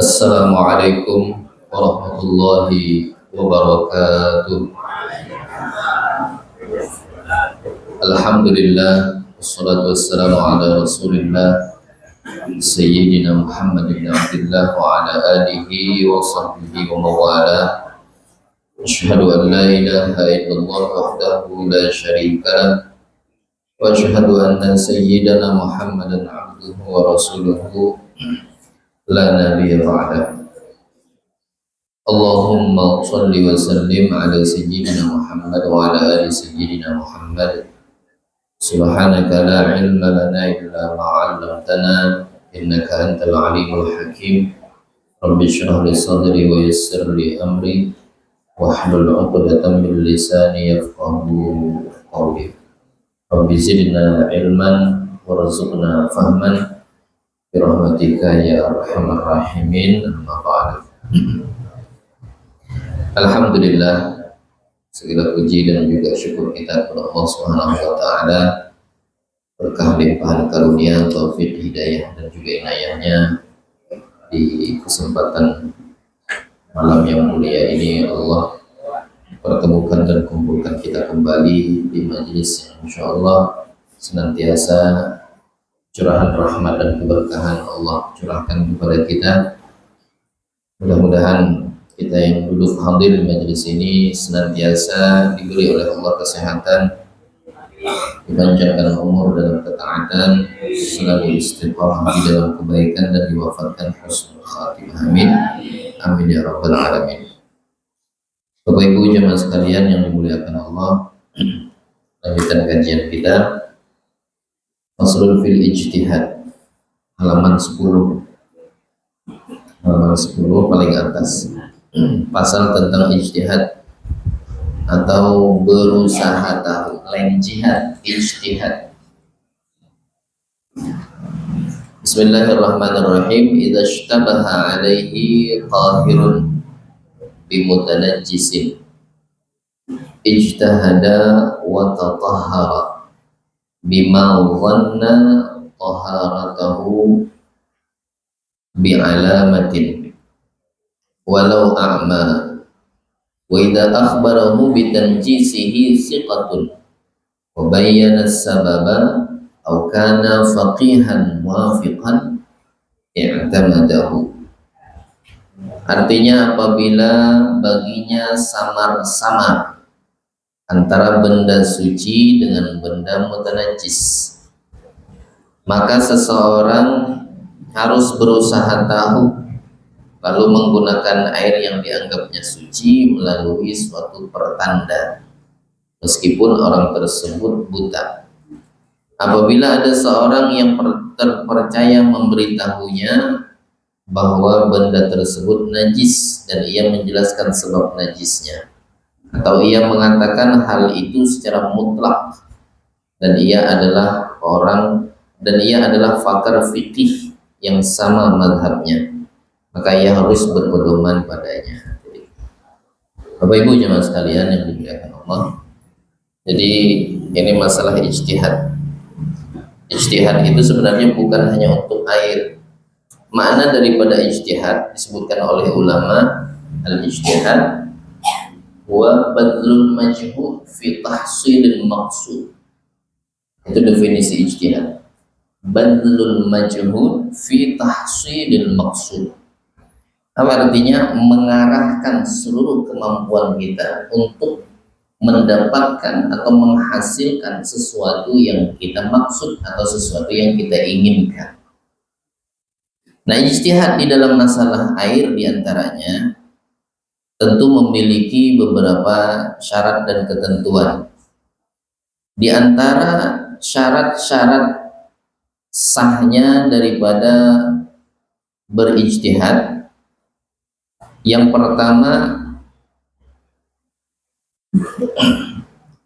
Assalamualaikum warahmatullahi wabarakatuh. Alhamdulillah, wassalatu wassalamu ala rasulillah Sayyidina Muhammad bin Abdullah wa ala alihi wa sahbihi wa mawala. Asyhadu an la ilaha illallah wahdahu la syarika lah, wa asyhadu anna sayyidana Muhammadan abduhu wa rasuluhu la nabiyya ba'dah. Allahumma shalli wa sallim ala sayyidina Muhammad wa ala ali sayyidina Muhammad. Subhanaka la ilma lana illa ma 'allamtana innaka antal alimul hakim. Rabbi shrah li sadri wa yassir li amri wahlul 'uqdatam min lisani yafqahu qawli. Rabbi zidna ilman warzuqna fahman birahmatika ya arhamar rahimin. Amma ba'du. Alhamdulillah, segala puji dan juga syukur kita kepada Allah Subhanahu wa taala, berkah limpahan karunia, taufik, hidayah dan juga inayahnya di kesempatan malam yang mulia ini. Allah pertemukan dan kumpulkan kita kembali di majelis yang insyaallah senantiasa curahan rahmat dan keberkahan Allah curahkan kepada kita. Mudah-mudahan kita yang duduk hadir di majelis ini senantiasa diberi oleh Allah kesehatan, dipanjangkan umur dalam ketaatan, selalu istiqamah di dalam kebaikan dan diwafatkan husnul khatimah. Amin. Amin ya rabbal alamin. Bapak Ibu jemaah sekalian yang dimuliakan Allah, lanjutan kajian kita Faslun fil ijtihad, halaman 10 paling atas, pasal tentang ijtihad atau berusaha tahu, lain jihad, ijtihad. Bismillahirrahmanirrahim. Idza ishtabaha alaihi qahirun bimutanajjisin ijtahada wa tatahhara bima dhanna taharatahu bi'alamatin walau a'ma wa idza akhbarahu bitanjisihi siqatun wa bayyana as-sababa aw kana faqihan muwafiqan i'tamadahu. Artinya, apabila baginya samar-samar antara benda suci dengan benda mutanajis, maka seseorang harus berusaha tahu lalu menggunakan air yang dianggapnya suci melalui suatu pertanda meskipun orang tersebut buta. Apabila ada seorang yang terpercaya memberitahunya bahwa benda tersebut najis dan ia menjelaskan sebab najisnya, atau ia mengatakan hal itu secara mutlak dan ia adalah pakar fikih yang sama mazhabnya, maka ia harus berpedoman padanya. Bapak Ibu jemaah sekalian yang dimuliakan Allah, jadi ini masalah ijtihad. Ijtihad itu sebenarnya bukan hanya untuk air. Makna daripada ijtihad disebutkan oleh ulama, al-ijtihad wa badlul majhud fi tahsilil maqsud. Itu definisi ijtihad. Badlul majhud fi tahsilil maqsud. Apa artinya? Mengarahkan seluruh kemampuan kita untuk mendapatkan atau menghasilkan sesuatu yang kita maksud atau sesuatu yang kita inginkan. Nah, ijtihad di dalam masalah air diantaranya tentu memiliki beberapa syarat dan ketentuan. Di antara syarat-syarat sahnya daripada berijtihad, yang pertama,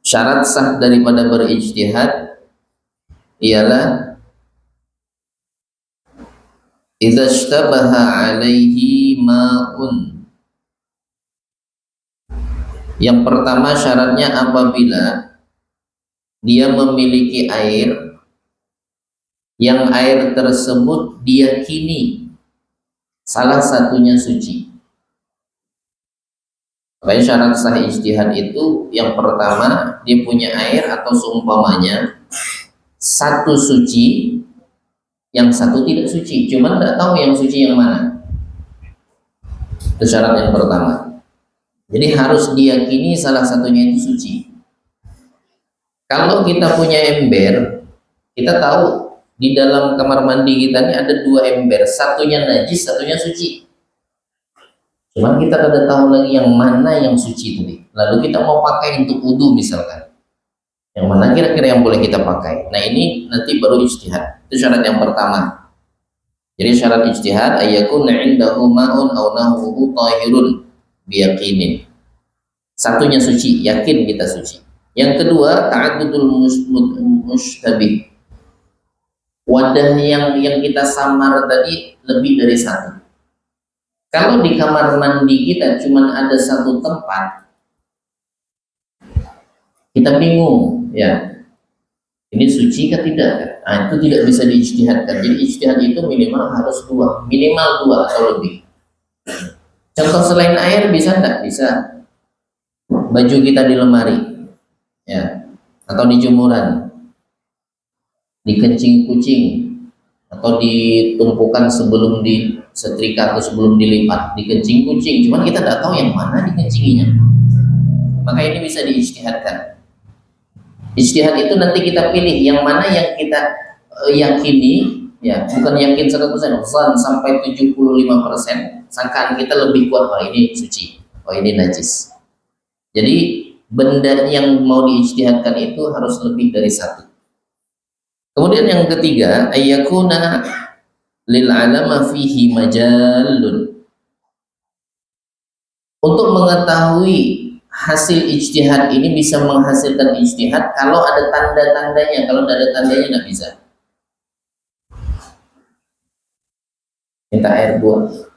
syarat sah daripada berijtihad ialah idza ishtabaha alaihi ma'un Yang pertama syaratnya apabila dia memiliki air yang air tersebut diyakini salah satunya suci. Makanya syarat sah ijtihad itu yang pertama dia punya air atau seumpamanya satu suci, yang satu tidak suci, cuman tidak tahu yang suci yang mana. Itu syarat yang pertama. Jadi harus diyakini salah satunya itu suci. Kalau kita punya ember, kita tahu di dalam kamar mandi kita ini ada dua ember, satunya najis, satunya suci. Cuman kita kada tahu lagi yang mana yang suci tadi. Lalu kita mau pakai untuk wudhu misalkan. Yang mana kira-kira yang boleh kita pakai? Nah ini nanti baru ijtihad. Itu syarat yang pertama. Jadi syarat ijtihad ayakun indahu ma'un aw nahuhu tahirun biyaqinin. Satunya suci, yakin kita suci. Yang kedua ta'addudul mushtabih. Wadah yang kita samar tadi lebih dari satu. Kalau di kamar mandi kita cuma ada satu tempat, kita bingung, ya. Ini suci kah tidak? Nah, itu tidak bisa diijtihadkan. Jadi ijtihad itu minimal harus minimal dua atau lebih. Contoh selain air bisa enggak? Bisa. Baju kita di lemari, ya, atau di jemuran, dikencing kucing, atau ditumpukan sebelum disetrika atau sebelum dilipat, dikencing kucing. Cuman kita tidak tahu yang mana dikencinginya. Maka ini bisa diijtihadkan. Ijtihad itu nanti kita pilih yang mana yang kita yakini, ya, bukan yakin 100%, sampai 75%, sangkaan kita lebih kuat, oh ini suci, oh ini najis. Jadi benda yang mau diijtihadkan itu harus lebih dari satu. Kemudian yang ketiga, ayyakuna lil alama fihi majalun. Untuk mengetahui hasil ijtihad ini bisa menghasilkan ijtihad kalau ada tanda-tandanya. Kalau tidak ada tandanya nggak bisa. Minta air buah.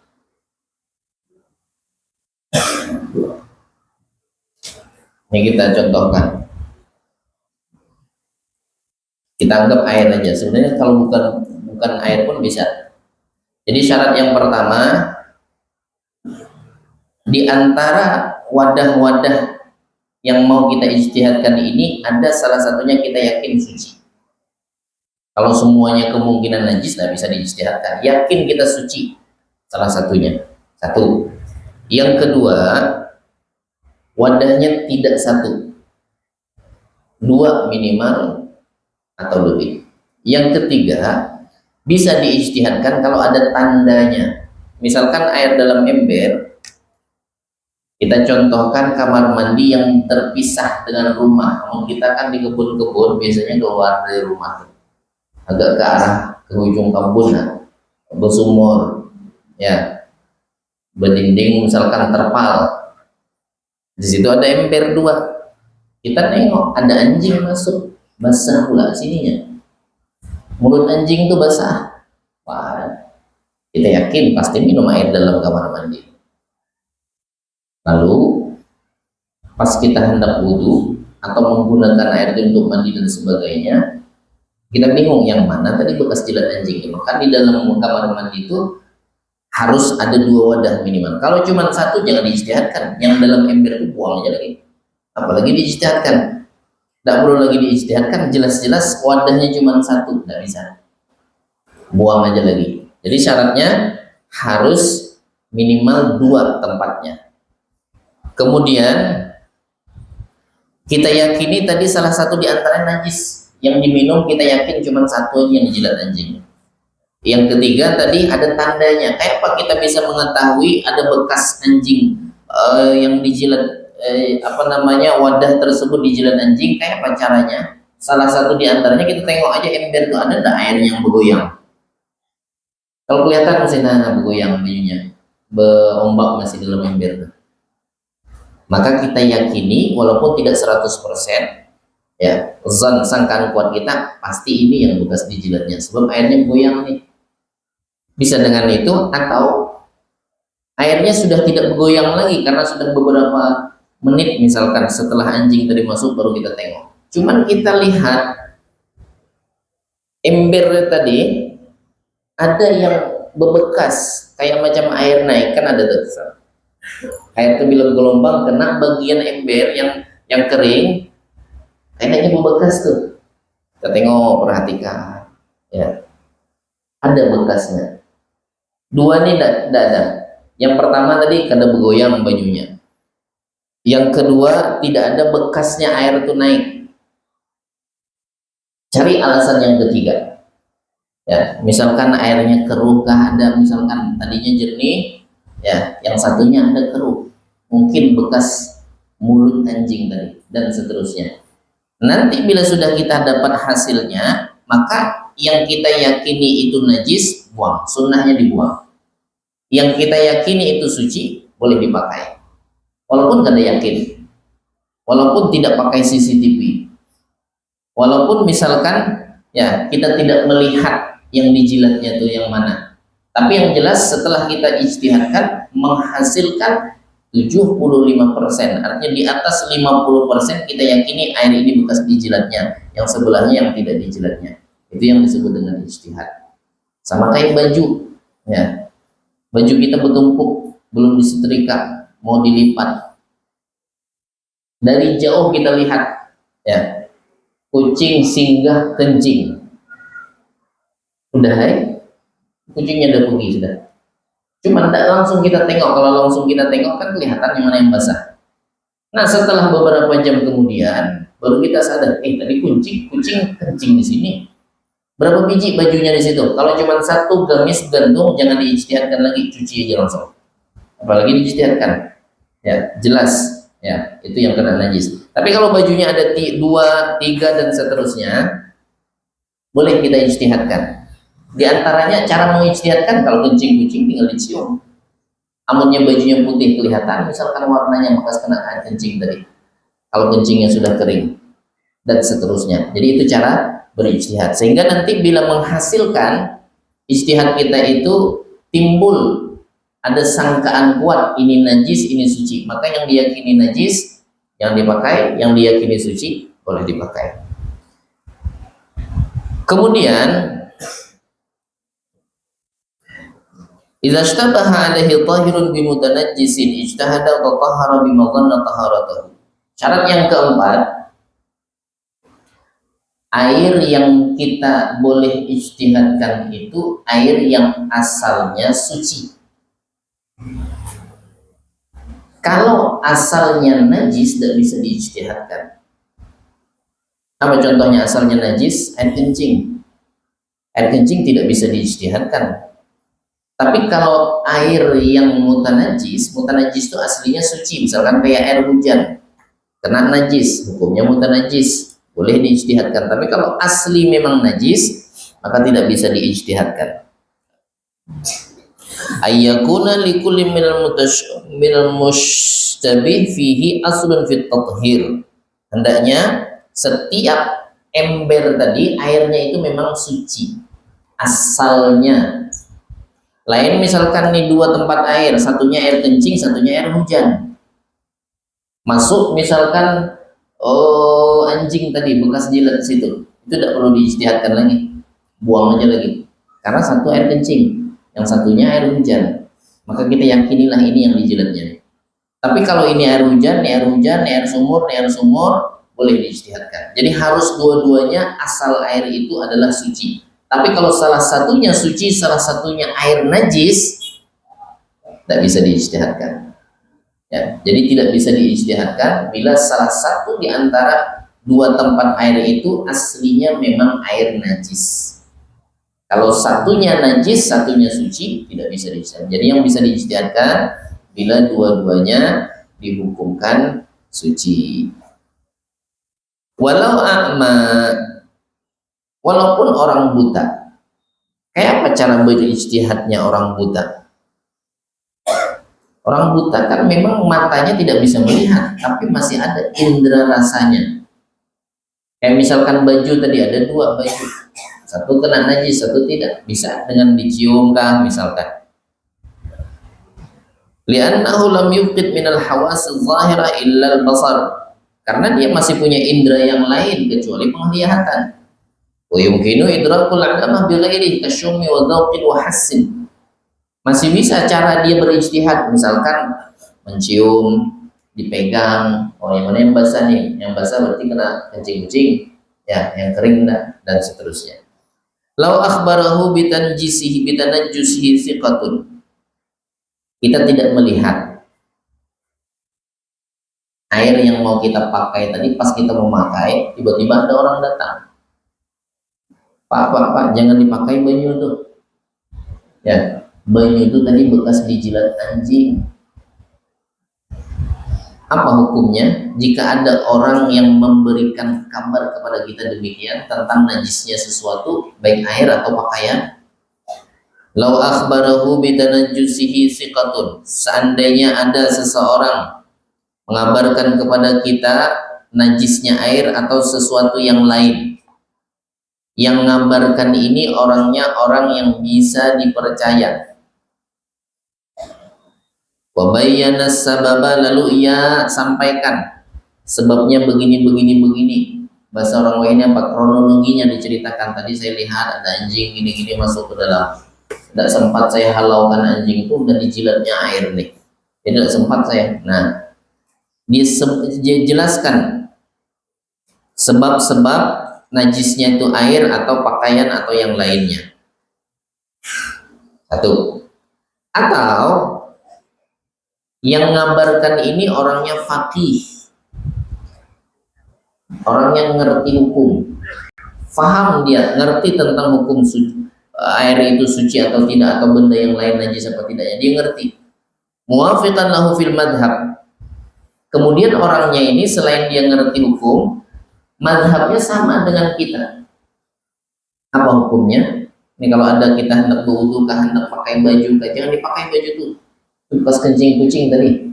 Ini kita contohkan. Kita anggap air aja. Sebenarnya kalau bukan air pun bisa. Jadi syarat yang pertama, di antara wadah-wadah yang mau kita ijtihadkan ini ada salah satunya kita yakin suci. Kalau semuanya kemungkinan najis tidak bisa diijtihadkan. Yakin kita suci salah satunya. Satu. Yang kedua, wadahnya tidak satu, dua minimal atau lebih. Yang ketiga, bisa diijtihadkan kalau ada tandanya. Misalkan air dalam ember, kita contohkan kamar mandi yang terpisah dengan rumah. Kalau kita kan di kebun-kebun biasanya keluar dari rumah, agak ke arah ke ujung kebun, bersumur, ya, berdinding misalkan terpal. Di situ ada ember dua. Kita tengok ada anjing masuk, basah pula sininya. Mulut anjing itu basah. Wah, kita yakin pasti minum air dalam kamar mandi. Lalu pas kita hendak wudhu atau menggunakan air itu untuk mandi dan sebagainya, kita bingung yang mana tadi bekas jilat anjing. Maka di dalam kamar mandi itu harus ada dua wadah minimal. Kalau cuma satu jangan diijtihadkan. Yang dalam ember itu buang aja lagi. Apalagi diijtihadkan. Tidak perlu lagi diijtihadkan. Jelas-jelas wadahnya cuma satu, tidak bisa. Buang aja lagi. Jadi syaratnya harus minimal dua tempatnya. Kemudian kita yakini tadi salah satu di antara najis yang diminum, kita yakin cuma satu yang dijilat anjing. Yang ketiga tadi ada tandanya. Kayak apa kita bisa mengetahui ada bekas anjing yang dijilat, wadah tersebut dijilat anjing? Kayak apa caranya? Salah satu di antaranya kita tengok aja ember itu ada enggak air yang bergoyang. Kalau kelihatan masih bergoyang bajunya, berombak masih dalam ember itu, maka kita yakini walaupun tidak 100%, ya, sangkaan kuat kita pasti ini yang bekas dijilatnya sebab airnya goyang nih. Bisa dengan itu, atau airnya sudah tidak bergoyang lagi karena sudah beberapa menit misalkan setelah anjing tadi masuk baru kita tengok. Cuman kita lihat ember tadi ada yang bebekas kayak macam air naik, kan ada tuh. Air itu bila gelombang kena bagian ember yang kering, kayaknya bebekas tuh. Kita tengok, perhatikan, ya, ada bekasnya. Dua nih tidak ada. Yang pertama tadi kada bergoyang bajunya. Yang kedua tidak ada bekasnya air itu naik. Cari alasan yang ketiga. Ya, misalkan airnya keruh kah ada, misalkan tadinya jernih, ya, yang satunya ada keruh. Mungkin bekas mulut anjing tadi dan seterusnya. Nanti bila sudah kita dapat hasilnya, maka yang kita yakini itu najis, buang, sunnahnya dibuang. Yang kita yakini itu suci, boleh dipakai. Walaupun kada yakin, walaupun tidak pakai CCTV, walaupun misalkan ya kita tidak melihat yang dijilatnya itu yang mana. Tapi yang jelas setelah kita ijtihadkan menghasilkan 75%, artinya di atas 50% kita yakini air ini bekas dijilatnya, yang sebelahnya yang tidak dijilatnya. Itu yang disebut dengan ijtihad. Sama kayak baju, ya. Baju kita bertumpuk, belum disetrika, mau dilipat. Dari jauh kita lihat, ya, kucing singgah kencing. Udah, kucingnya udah pergi sudah. Cuma tidak langsung kita tengok. Kalau langsung kita tengok kan kelihatan yang mana yang basah. Nah, setelah beberapa jam kemudian baru kita sadar, tadi kucing kencing di sini. Berapa biji bajunya di situ? Kalau cuma satu gamis gantung, jangan diijtihadkan lagi, cuci aja langsung. Apalagi diijtihadkan, ya jelas, ya itu yang kena najis. Tapi kalau bajunya ada 2, 3 dan seterusnya, boleh kita ijtihadkan. Di antaranya cara mengijtihadkan, kalau kencing kucing tinggal dicium. Amunnya bajunya putih kelihatan, misalkan warnanya bekas kena air kencing tadi. Kalau kencingnya sudah kering dan seterusnya. Jadi itu cara berijtihad, sehingga nanti bila menghasilkan ijtihad kita itu timbul ada sangkaan kuat ini najis, ini suci, maka yang diyakini najis yang dipakai, yang diyakini suci boleh dipakai. Kemudian idza ishtabaha alaihi tahirun bimutanajjisin ijtahada wa tahara bima dhanna taharatahu. Syarat yang keempat, air yang kita boleh ijtihadkan itu air yang asalnya suci. Kalau asalnya najis tidak bisa diijtihadkan. Apa contohnya asalnya najis? Air kencing. Air kencing tidak bisa diijtihadkan. Tapi kalau air yang mutanajis itu aslinya suci, misalkan kayak air hujan, kena najis, hukumnya mutanajis, boleh diijtihadkan. Tapi kalau asli memang najis, maka tidak bisa diijtihadkan. Ayyakuna likulli minal mushtabih fihi aslun fit tathhir. Hendaknya setiap ember tadi airnya itu memang suci asalnya. Lain misalkan nih 2 tempat air, satunya air kencing, satunya air hujan. Masuk misalkan anjing tadi bekas jilat situ, itu tidak perlu diijtihadkan lagi, buang aja lagi, karena satu air kencing, yang satunya air hujan, maka kita yakinilah ini yang dijilatnya. Tapi kalau ini air hujan, ini air hujan, ini air sumur, boleh diijtihadkan. Jadi harus dua-duanya asal air itu adalah suci. Tapi kalau salah satunya suci, salah satunya air najis, tidak bisa diijtihadkan. Ya, jadi tidak bisa diijtihadkan bila salah satu di antara 2 tempat air itu aslinya memang air najis. Kalau satunya najis, satunya suci, tidak bisa diijtihadkan. Jadi yang bisa diijtihadkan bila dua-duanya dihukumkan suci. Walau a'ma, walaupun orang buta. Kayak apa cara berijtihadnya orang buta? Orang buta kan memang matanya tidak bisa melihat, tapi masih ada indera rasanya. Kayak misalkan baju tadi ada 2 baju, satu kena najis, satu tidak, bisa dengan dicium kah misalkan. Li'annahu lam yuqid minal hawas zahira illa al-basar, karena dia masih punya indera yang lain kecuali penglihatan. Wa yumkinu idrakul adamah bighairihi kasyummi wa dzauqin wa hassin. Masih bisa cara dia berijtihad, misalkan mencium, dipegang, oh yang mana yang basah nih, yang basah berarti kena kencing-kencing, ya yang kering enggak, dan seterusnya. Lau akhbarahu bitanjisihi bitanajjusihi siqatun, kita tidak melihat air yang mau kita pakai tadi, pas kita memakai tiba-tiba ada orang datang, Pak, jangan dipakai baju tuh, ya baju itu tadi bekas dijilat anjing. Apa hukumnya jika ada orang yang memberikan kabar kepada kita demikian tentang najisnya sesuatu, baik air atau pakaian? Lau akhbarahu bitanajjusihi siqatun, seandainya ada seseorang mengabarkan kepada kita najisnya air atau sesuatu yang lain, yang mengabarkan ini orangnya orang yang bisa dipercaya, wabayyana sababa, lalu ia sampaikan sebabnya begini, bahasa orang lainnya apa, kronologinya diceritakan, tadi saya lihat ada anjing gini masuk ke dalam, tidak sempat saya halaukan anjing itu, udah dijilatnya air nih, tidak sempat saya. Nah, dia jelaskan sebab-sebab najisnya itu air atau pakaian atau yang lainnya. Satu. Atau yang mengabarkan ini orangnya faqih, orang yang ngerti hukum, faham, dia ngerti tentang hukum air itu suci atau tidak, atau benda yang lain najis apa tidaknya, dia ngerti. Muwafiqan lahu fil madhab, kemudian orangnya ini selain dia ngerti hukum, madhabnya sama dengan kita. Apa hukumnya? Ini kalau ada kita hendak berwudu, hendak pakai baju, jangan dipakai baju itu pas kencing kucing tadi.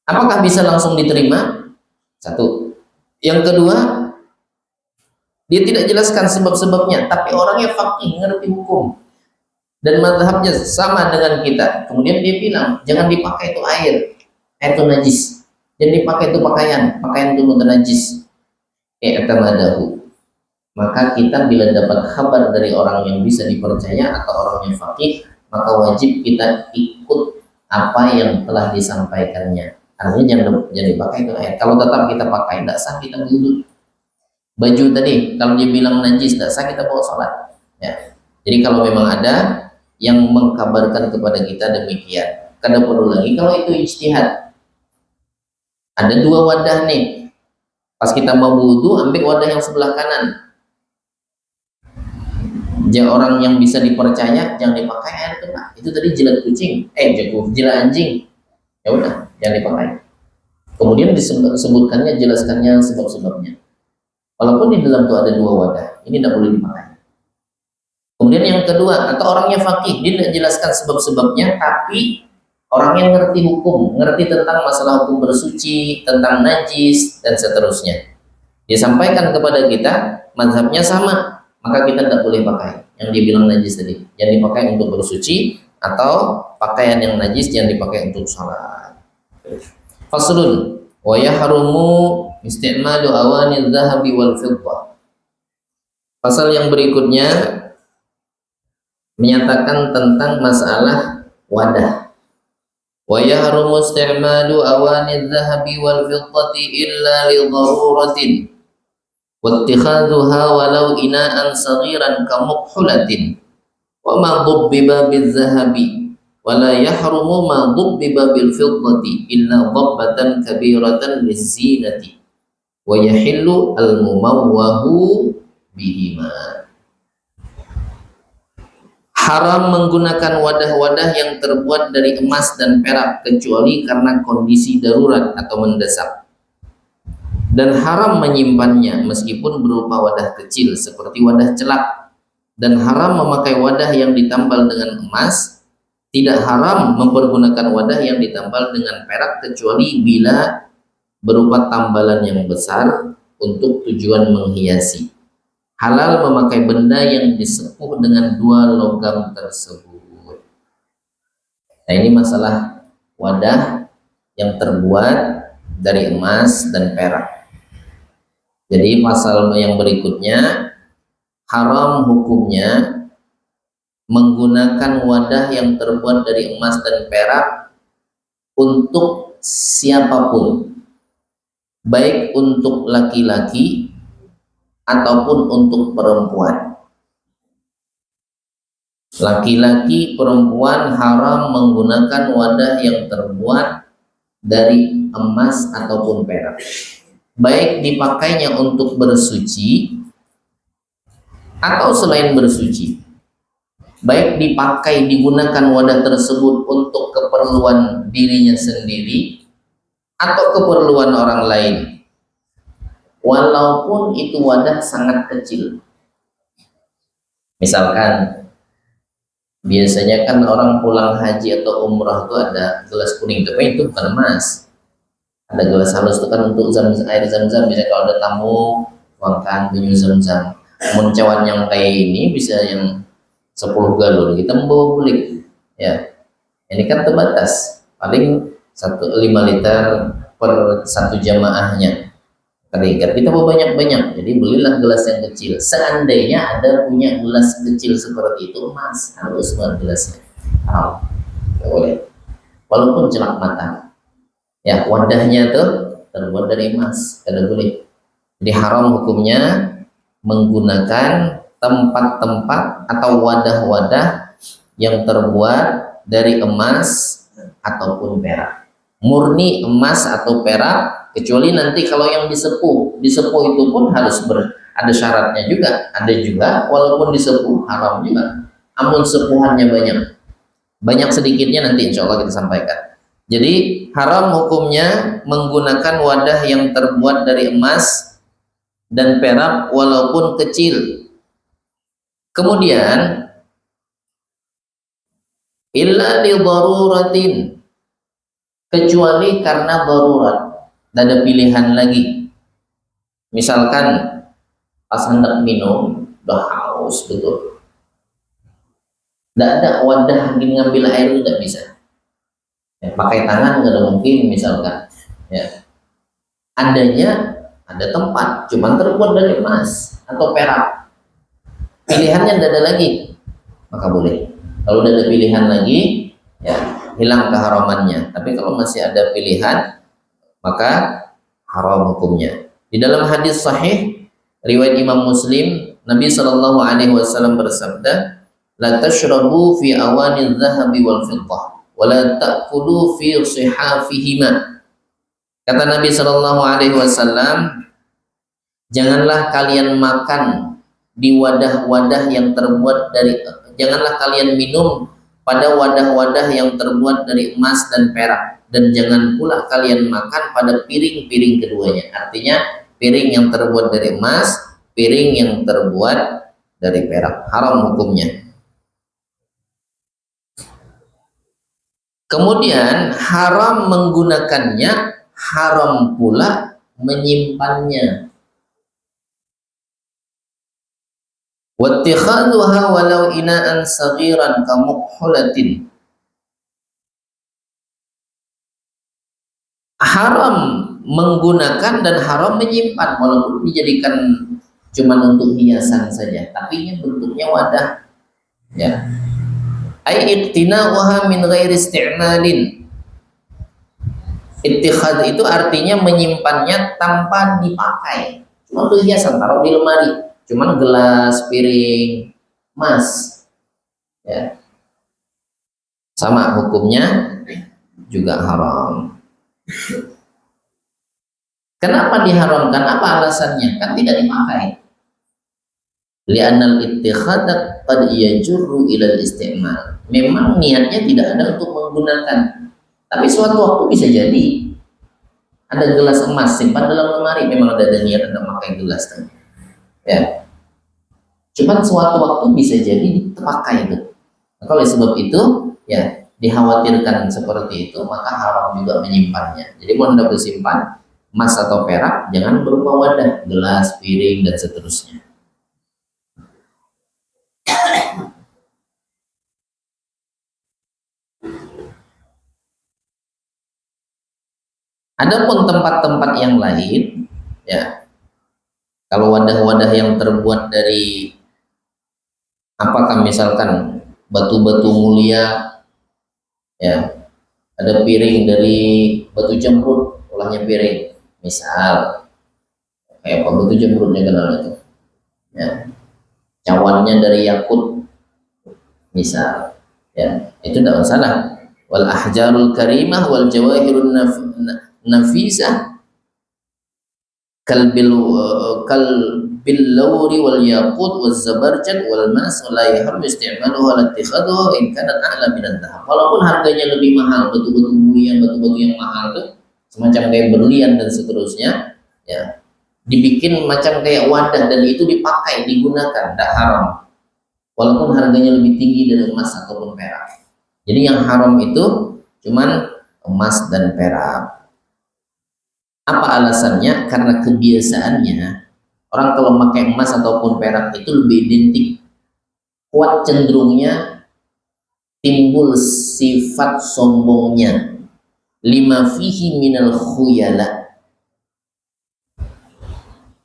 Apakah bisa langsung diterima? Satu. Yang kedua, dia tidak jelaskan sebab-sebabnya, tapi orangnya faqih, ngerti hukum dan madhabnya sama dengan kita. Kemudian dia bilang, jangan dipakai itu air itu najis, jangan dipakai itu pakaian itu najis. I'tamadahu, maka kita bila dapat kabar dari orang yang bisa dipercaya atau orang yang faqih, maka wajib kita ikut apa yang telah disampaikannya. Artinya jangan dipakai itu air. Kalau tetap kita pakai, tidak sah kita wudu. Baju tadi, kalau dia bilang najis, tidak sah kita bawa sholat. Ya. Jadi kalau memang ada yang mengkabarkan kepada kita demikian, kada perlu lagi kalau itu ijtihad. Ada dua wadah nih, pas kita mau wudu, ambil wadah yang sebelah kanan. Jangan orang yang bisa dipercaya, jangan dipakai air itu, Pak. Itu tadi jilat kucing, jilat anjing. Ya udah, jangan dipakai. Kemudian disebutkannya, jelaskannya sebab-sebabnya. Walaupun di dalam itu ada dua wadah, ini tidak boleh dipakai. Kemudian yang kedua, atau orangnya faqih, dia tidak jelaskan sebab-sebabnya, tapi orang yang ngerti hukum, ngerti tentang masalah hukum bersuci, tentang najis, dan seterusnya. Dia sampaikan kepada kita, mazhabnya sama, maka kita tidak boleh pakai yang dia bilang najis tadi. Jangan dipakai untuk bersuci, atau pakaian yang najis jangan dipakai untuk salat. Faslun, wa yahrumu isti'malu awani adh-dhahabi wal fiddah. Pasal yang berikutnya menyatakan tentang masalah wadah. Wa yahrumu isti'malu awani adh-dhahabi wal fiddati illa li daruratin wattikhadhuha walau ina'an saghiran kamukhulatin wa ma dhubbiba bil-dhahabi wa la yahrumu ma dhubbiba bil-fiddati illa dhabbatan kabiratan liz-zinati wa yahillu al-mumawwahu bihima. Haram menggunakan wadah-wadah yang terbuat dari emas dan perak kecuali karena kondisi darurat atau mendesak, dan haram menyimpannya meskipun berupa wadah kecil seperti wadah celak, dan haram memakai wadah yang ditambal dengan emas. Tidak haram mempergunakan wadah yang ditambal dengan perak kecuali bila berupa tambalan yang besar untuk tujuan menghiasi. Halal memakai benda yang disepuh dengan dua logam tersebut. Nah, ini masalah wadah yang terbuat dari emas dan perak. Jadi pasal yang berikutnya, haram hukumnya menggunakan wadah yang terbuat dari emas dan perak untuk siapapun, baik untuk laki-laki ataupun untuk perempuan. Laki-laki, perempuan haram menggunakan wadah yang terbuat dari emas ataupun perak, baik dipakainya untuk bersuci atau selain bersuci, baik dipakai digunakan wadah tersebut untuk keperluan dirinya sendiri atau keperluan orang lain, walaupun itu wadah sangat kecil. Misalkan biasanya kan orang pulang haji atau umrah itu ada gelas kuning, tapi itu bukan emas. Ada gelas halus itu kan untuk air zam-zam, bisa kalau ada tamu tuangkan minum zam-zam. Mencawan yang kayak ini bisa yang 10 galon, kita membawa bulik ya. Ini kan terbatas, paling 5 liter per satu jamaahnya. Kita bawa banyak-banyak, jadi belilah gelas yang kecil. Seandainya ada punya gelas kecil seperti itu, emas harus banget gelasnya. Boleh, walaupun celak mata. Ya, wadahnya tuh terbuat dari emas, kada boleh. Jadi haram hukumnya menggunakan tempat-tempat atau wadah-wadah yang terbuat dari emas ataupun perak. Murni emas atau perak, kecuali nanti kalau yang disepuh itu pun harus ada syaratnya juga. Ada juga walaupun disepuh haram juga, namun sepuhannya banyak sedikitnya nanti insya Allah kita sampaikan. Jadi haram hukumnya menggunakan wadah yang terbuat dari emas dan perak walaupun kecil. Kemudian illa li daruratin, kecuali karena darurat, tidak ada pilihan lagi. Misalkan pas hendak minum udah haus betul, tidak ada wadah ngambil air, tidak bisa ya, pakai tangan nggak ada mungkin. Misalkan ya, ada tempat cuman terbuat dari emas atau perak, pilihannya tidak ada lagi, maka boleh. Kalau tidak ada pilihan lagi ya hilang keharamannya. Tapi kalau masih ada pilihan maka haram hukumnya. Di dalam hadis sahih riwayat Imam Muslim, Nabi Shallallahu Alaihi Wasallam bersabda, la tashrabu fi awani dhahabi wal fiddah wa la ta'kulu fi sihafihima. Kata Nabi Shallallahu Alaihi Wasallam, janganlah kalian makan di wadah-wadah yang terbuat dari, janganlah kalian minum pada wadah-wadah yang terbuat dari emas dan perak, dan jangan pula kalian makan pada piring-piring keduanya. Artinya piring yang terbuat dari emas, piring yang terbuat dari perak, haram hukumnya. Kemudian haram menggunakannya, haram pula menyimpannya. Wattikhaduha walau ina'an saghiran kamukhulatin, haram menggunakan dan haram menyimpan, walaupun dijadikan cuma untuk hiasan saja, tapi ini bentuknya wadah ya. Ai iqtina'uha min ghairi isti'malin. Ittikhad itu artinya menyimpannya tanpa dipakai, cuma untuk hiasan, taruh di lemari, cuman gelas, piring, emas ya, sama hukumnya juga haram. Kenapa diharamkan? Apa alasannya? Kan tidak dipakai. Li'annal ittikhad qad yajurru ila al-isti'mal. Memang niatnya tidak ada untuk menggunakan, tapi suatu waktu bisa jadi ada gelas emas simpan dalam lemari, memang ada niat untuk memakai gelas tadi ya, cuman suatu waktu bisa jadi dipakai itu. Maka oleh sebab itu ya dikhawatirkan seperti itu, maka haram juga menyimpannya. Jadi mau hendak disimpan emas atau perak, jangan berupa wadah, gelas, piring dan seterusnya. Adapun tempat-tempat yang lain, ya, kalau wadah-wadah yang terbuat dari apakah misalkan batu-batu mulia, ya, ada piring dari batu jemrut, ulahnya piring, misal kayak apa batu jemrutnya kenal itu, ya, cawannya dari yakut, misal, ya, itu tidak masalah. Wal ahjarul karimah wal jawahirun nafisah kalbil lawri wal yaqut wal zabarjad wal mas la yahrum isti'maluhu ala ittikhadhuhu in kanat a'la min ad-dhahab. Walaupun harganya lebih mahal, batu-batu mulia, batu-batu yang mahal itu semacam kayak berlian dan seterusnya, ya, dibikin macam kayak wadah dan itu dipakai, digunakan, tidak haram walaupun harganya lebih tinggi dari emas ataupun perak. Jadi yang haram itu cuman emas dan perak. Apa alasannya? Karena kebiasaannya orang kalau pakai emas ataupun perak itu lebih identik, kuat cenderungnya timbul sifat sombongnya, lima fihi minal khuyala,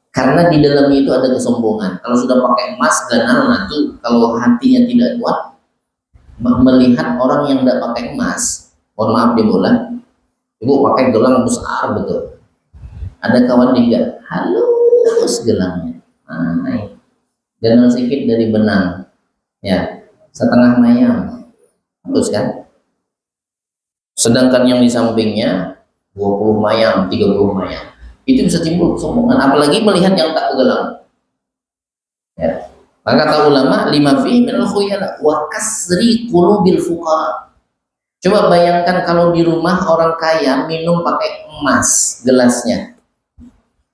karena di dalamnya itu ada kesombongan. Kalau sudah pakai emas ganal, nah tuh kalau hatinya tidak kuat melihat orang yang tidak pakai emas, mohon maaf dimulai, ibu pakai gelang besar betul, ada kawan juga halus gelangnya, ganal sedikit dari benang, ya, setengah mayam, halus kan, sedangkan yang di sampingnya 20 mayam, 30 mayam, itu bisa timbul kesombongan, apalagi melihat yang tak gelang, ya. Maka kata ulama, lima fi minal khuyala wa kasri qulubil fuqara. Coba bayangkan kalau di rumah orang kaya minum pakai emas gelasnya,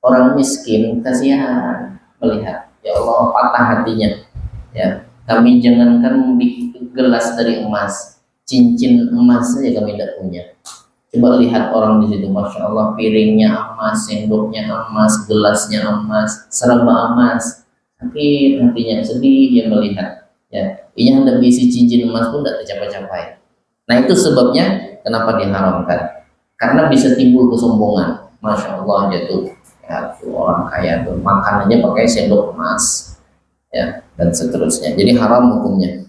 orang miskin kasihan melihat, ya Allah patah hatinya, ya. Kami jangankan di gelas dari emas, cincin emas saja kami tidak punya. Coba lihat orang di situ, masya Allah, piringnya emas, sendoknya emas, gelasnya emas, serba emas. Sakit hatinya, sedih dia melihat, ya, ini hendak diisi cincin emas pun tidak tercapai-capai. Nah itu sebabnya kenapa diharamkan, karena bisa timbul kesombongan. Masya Allah jatuh, ya, tuh orang kaya tuh makan aja pakai sendok emas, ya, dan seterusnya. Jadi haram hukumnya.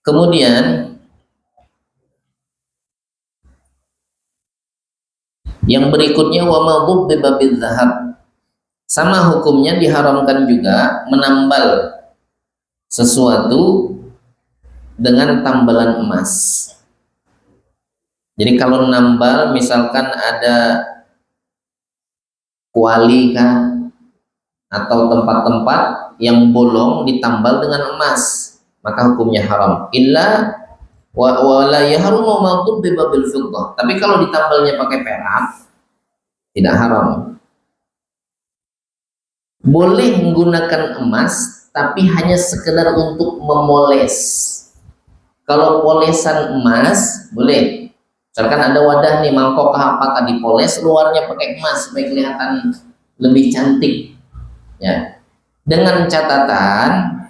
Kemudian yang berikutnya wa ma dhubba bil dzahab, sama hukumnya diharamkan juga menambal sesuatu dengan tambalan emas. Jadi kalau nambal misalkan ada kuali kan, atau tempat-tempat yang bolong ditambal dengan emas, maka hukumnya haram. Illa wa la yahrumu ma dhubba bil fiddah. Tapi kalau ditambalnya pakai perak tidak haram. Boleh menggunakan emas tapi hanya sekedar untuk memoles. Kalau polesan emas boleh, misalkan ada wadah nih mangkok apakah dipoles luarnya pakai emas supaya kelihatan lebih cantik, ya, dengan catatan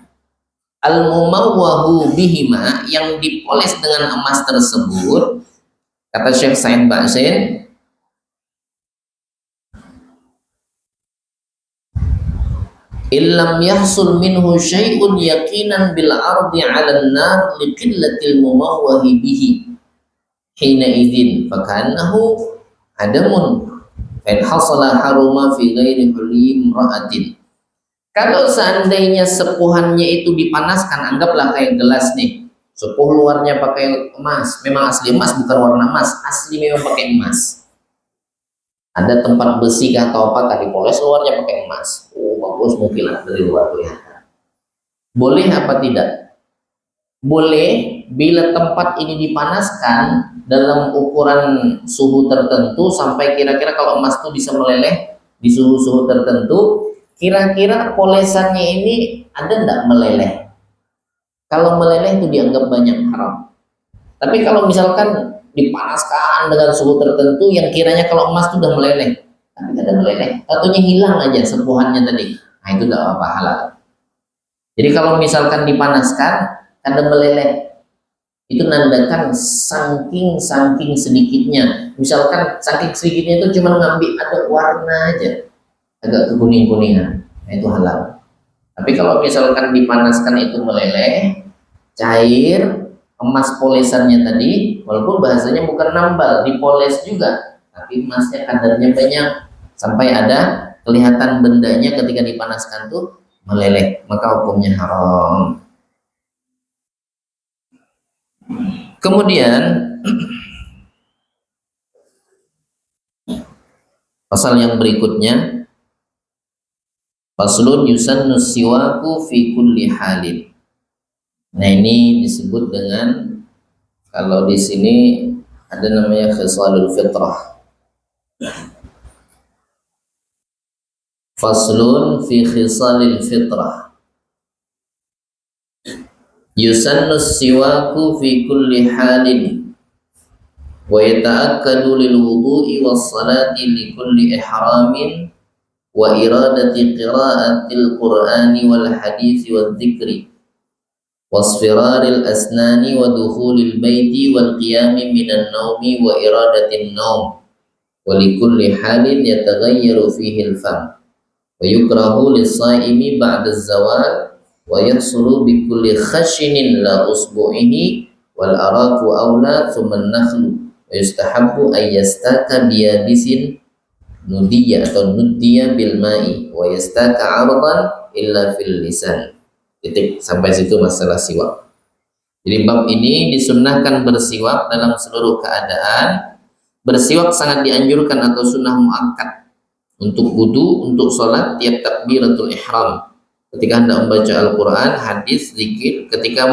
al-mumawwahu bihima, yang dipoles dengan emas tersebut, kata Syekh Said Ba'sin, illam yahsul minhu syai'un yaqinan bil ardi 'alan nar li qillatil mumawwahi bihi hina idzin fakannahu adamun fa hasala haruma fi ghairi hulli imra'atin. Kalau seandainya sepuhannya itu dipanaskan, anggaplah kayak gelas nih, sepuh luarnya pakai emas, memang asli emas, bukan warna emas, asli memang pakai emas. Ada tempat besi atau apa tadi poles luarnya pakai emas, bagus mungkin dari luar kelihatan. Boleh apa tidak? Boleh bila tempat ini dipanaskan dalam ukuran suhu tertentu sampai kira-kira kalau emas itu bisa meleleh di suhu-suhu tertentu, kira-kira polesannya ini ada enggak meleleh? Kalau meleleh itu dianggap banyak haram. Tapi kalau misalkan dipanaskan dengan suhu tertentu yang kiranya kalau emas itu udah meleleh, tapi tidak meleleh, satunya hilang aja sepuhannya tadi, nah itu tidak apa-apa, halal. Jadi kalau misalkan dipanaskan kadang meleleh, itu nandakan saking sedikitnya. Misalkan saking sedikitnya itu cuma ngambil ada warna aja, agak kekuning-kuningan, nah itu halal. Tapi kalau misalkan dipanaskan itu meleleh, cair, emas polesannya tadi, walaupun bahasanya bukan nambal, dipoles juga, tapi emasnya kadarnya banyak sampai ada kelihatan bendanya ketika dipanaskan tuh meleleh, maka hukumnya haram. Kemudian pasal yang berikutnya, faslun yusannu siwaku fi kulli halin. Nah, ini disebut dengan, kalau di sini ada namanya khisalul fitrah. Faslun fi khisalil fitrah. Yusannu siwaku fi kulli halin wa yata'akkadu lil wudu'i was salati li kulli ihramin wa iradati qira'atil qur'ani wal hadithi wal dhikri wasfiraril asnani wa dukhulil baiti wal qiyami minan naumi wa iradatin naum wa li kulli halin yataghayyaru fihi al fam wa yukrahu lis-saimi ba'da az-zawal wa yahsulu bi kulli khashinin la usbu'ihi wal araku awla thumma an-nakhlu wa yustahabbu ay yastaka biyabisin nudiya atau nudiya bil ma'i wa yastaka 'ardan illa fil lisan. Titik, sampai situ masalah siwak. Jadi bab ini disunnahkan bersiwak dalam seluruh keadaan. Bersiwak sangat dianjurkan atau sunnah muakkad untuk wudu, untuk sholat, tiap takbiratul ihram, ketika hendak membaca Al-Quran, hadis, zikir, ketika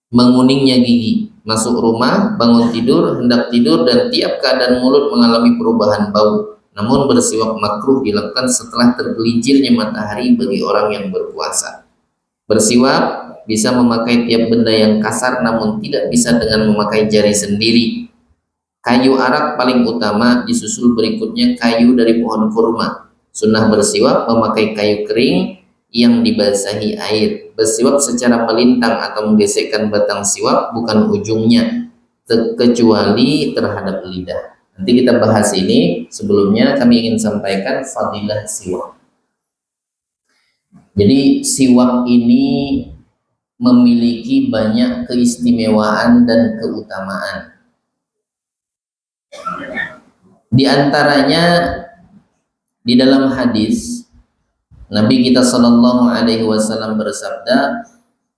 menguningnya gigi, masuk rumah, bangun tidur, hendak tidur, dan tiap keadaan mulut mengalami perubahan bau. Namun bersiwak makruh dilakukan setelah tergelincirnya matahari bagi orang yang berpuasa. Bersiwak bisa memakai tiap benda yang kasar, namun tidak bisa dengan memakai jari sendiri. Kayu arak paling utama, disusul berikutnya kayu dari pohon kurma. Sunnah bersiwak memakai kayu kering yang dibasahi air. Bersiwak secara melintang atau menggesekkan batang siwak, bukan ujungnya, kecuali terhadap lidah. Nanti kita bahas ini. Sebelumnya kami ingin sampaikan fadilah siwak. Jadi siwak ini memiliki banyak keistimewaan dan keutamaan. Di antaranya di dalam hadis Nabi kita sallallahu alaihi wasallam bersabda,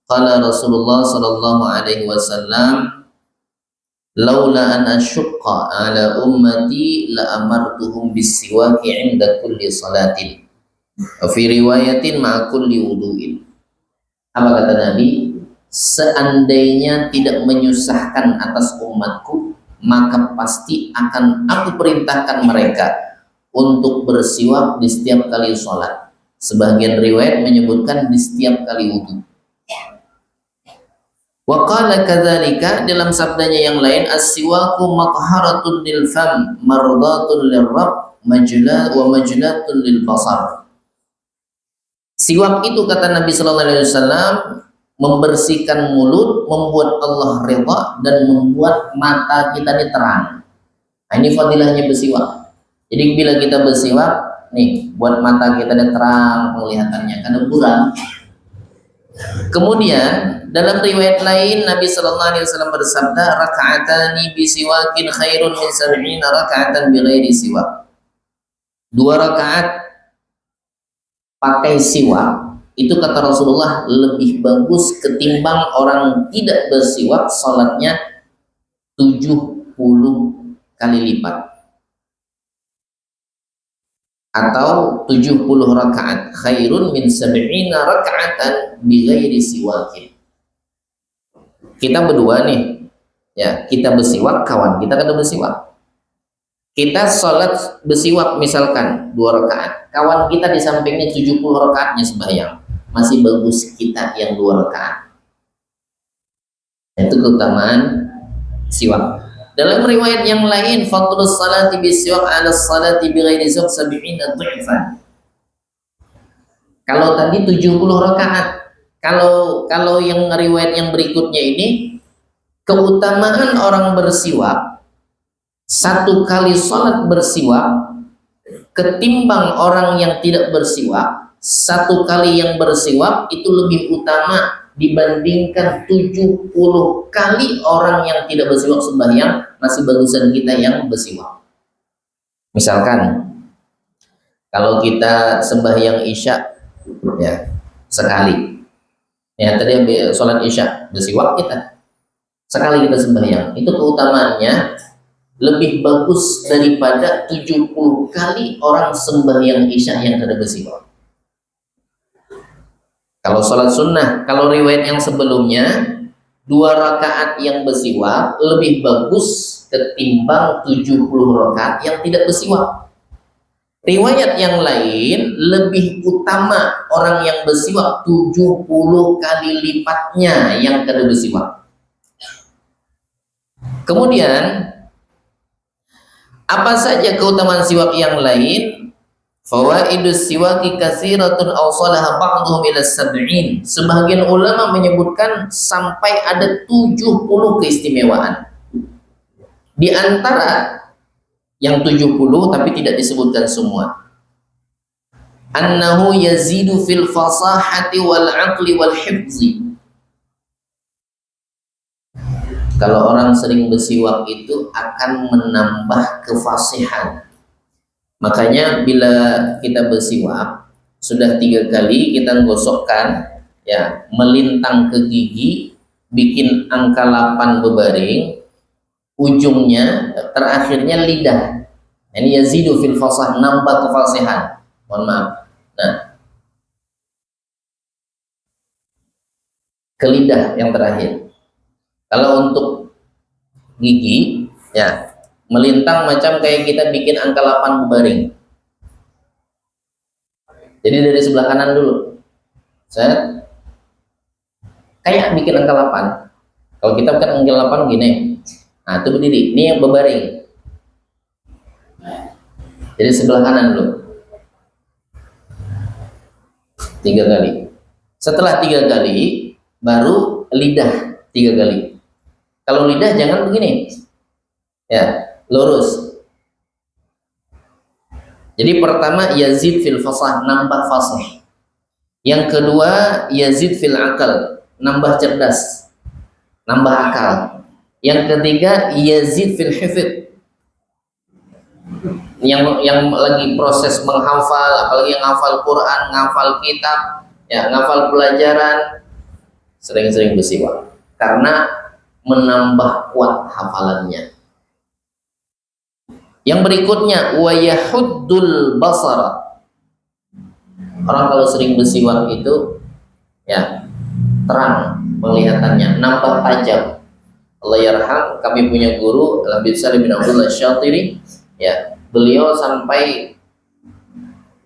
qala Rasulullah sallallahu alaihi wasallam, laula an asyqa ala ummati la amartuhum bis-siwaki 'inda kulli salatin. Wa fi riwayatin ma'a kulli wudu'in. Apa kata Nabi? Seandainya tidak menyusahkan atas umatku, maka pasti akan aku perintahkan mereka untuk bersiwak di setiap kali sholat. Sebagian riwayat menyebutkan di setiap kali wudu. Wa qala kadzalika, dalam sabdanya yang lain, as-siwaku maqharatun lil fam mardatun lirrabb majlatun lil basar. Siwak itu, kata Nabi sallallahu alaihi wasallam, membersihkan mulut, membuat Allah redha, dan membuat mata kita ini terang. Nah, ini fadilahnya bersiwak. Jadi bila kita bersiwak nih, buat mata kita ini terang penglihatannya, karena buram. Kemudian dalam riwayat lain Nabi sallallahu alaihi wasallam bersabda, raka'atani bisiwakin khairun min 70 raka'atan bighairi siwak. 2 rakaat pakai siwak itu, kata Rasulullah, lebih bagus ketimbang orang tidak bersiwak, salatnya 70 kali lipat atau 70 rakaat, khairun min 70 raka'atan bighairi siwakin. Kita berdua nih, ya, kita bersiwak, kawan kita kada bersiwak. Kita sholat bersiwak misalkan 2 rakaat, kawan kita di sampingnya 70 rakaatnya sembahyang, masih bagus kita yang 2 rakaat. Itu keutamaan siwak. Dalam riwayat yang lain, fadlus salati bisiwak ala salati bighairi siwak 70 dhifan. Kalau tadi 70 rakaat, kalau yang riwayat yang berikutnya ini keutamaan orang bersiwak, satu kali sholat bersiwak ketimbang orang yang tidak bersiwak, satu kali yang bersiwak itu lebih utama dibandingkan 70 kali orang yang tidak bersiwak sembahyang. Masih bagusan kita yang bersiwak. Misalkan kalau kita sembahyang isya ya sekali, ya tadi sholat isya bersiwak kita sekali kita sembahyang, itu keutamaannya lebih bagus daripada 70 kali orang sembahyang isya yang tidak bersiwak. Kalau sholat sunnah, kalau riwayat yang sebelumnya 2 rakaat yang bersiwak lebih bagus ketimbang 70 rakaat yang tidak bersiwak. Riwayat yang lain lebih utama orang yang bersiwak 70 kali lipatnya yang tidak bersiwak. Kemudian apa saja keutamaan siwak yang lain? Fawaidus siwaki katsiratun awsalaha ba'dhum ila 70. Sebagian ulama menyebutkan sampai ada 70 keistimewaan. Di antara yang 70 tapi tidak disebutkan semua. Annahu yazidu fil fasahati wal aqli wal hifzi. Kalau orang sering bersiwak itu akan menambah kefasihan. Makanya bila kita bersiwak sudah 3 kali kita gosokkan ya, melintang ke gigi, bikin angka 8 berbaring, ujungnya terakhirnya lidah. Ini yazidu fil fasah, nambah kefasihan. Mohon maaf. Nah, ke lidah yang terakhir. Kalau untuk gigi ya melintang macam kayak kita bikin angka 8 berbaring. Jadi dari sebelah kanan dulu. Saya kayak bikin angka 8. Kalau kita bukan angka 8 gini. Nah, itu berdiri. Ini yang berbaring. Jadi sebelah kanan dulu. 3 kali. Setelah 3 kali baru lidah 3 kali. Kalau lidah jangan begini. Ya, lurus. Jadi pertama yazid fil fasah, nambah fasih. Yang kedua yazid fil akal, nambah cerdas, nambah akal. Yang ketiga yazid fil hifdz, yang lagi proses menghafal, apalagi yang ngafal Quran, ngafal kitab, ya ngafal pelajaran, sering-sering bersiwak karena menambah kuat hafalannya. Yang berikutnya wa yahuddul basara. Orang kalau sering bersiwak itu ya terang penglihatannya, nampak tajam. Allah yarham, kami punya guru Al-Habib Salim bin Abdullah Syatiri, ya beliau sampai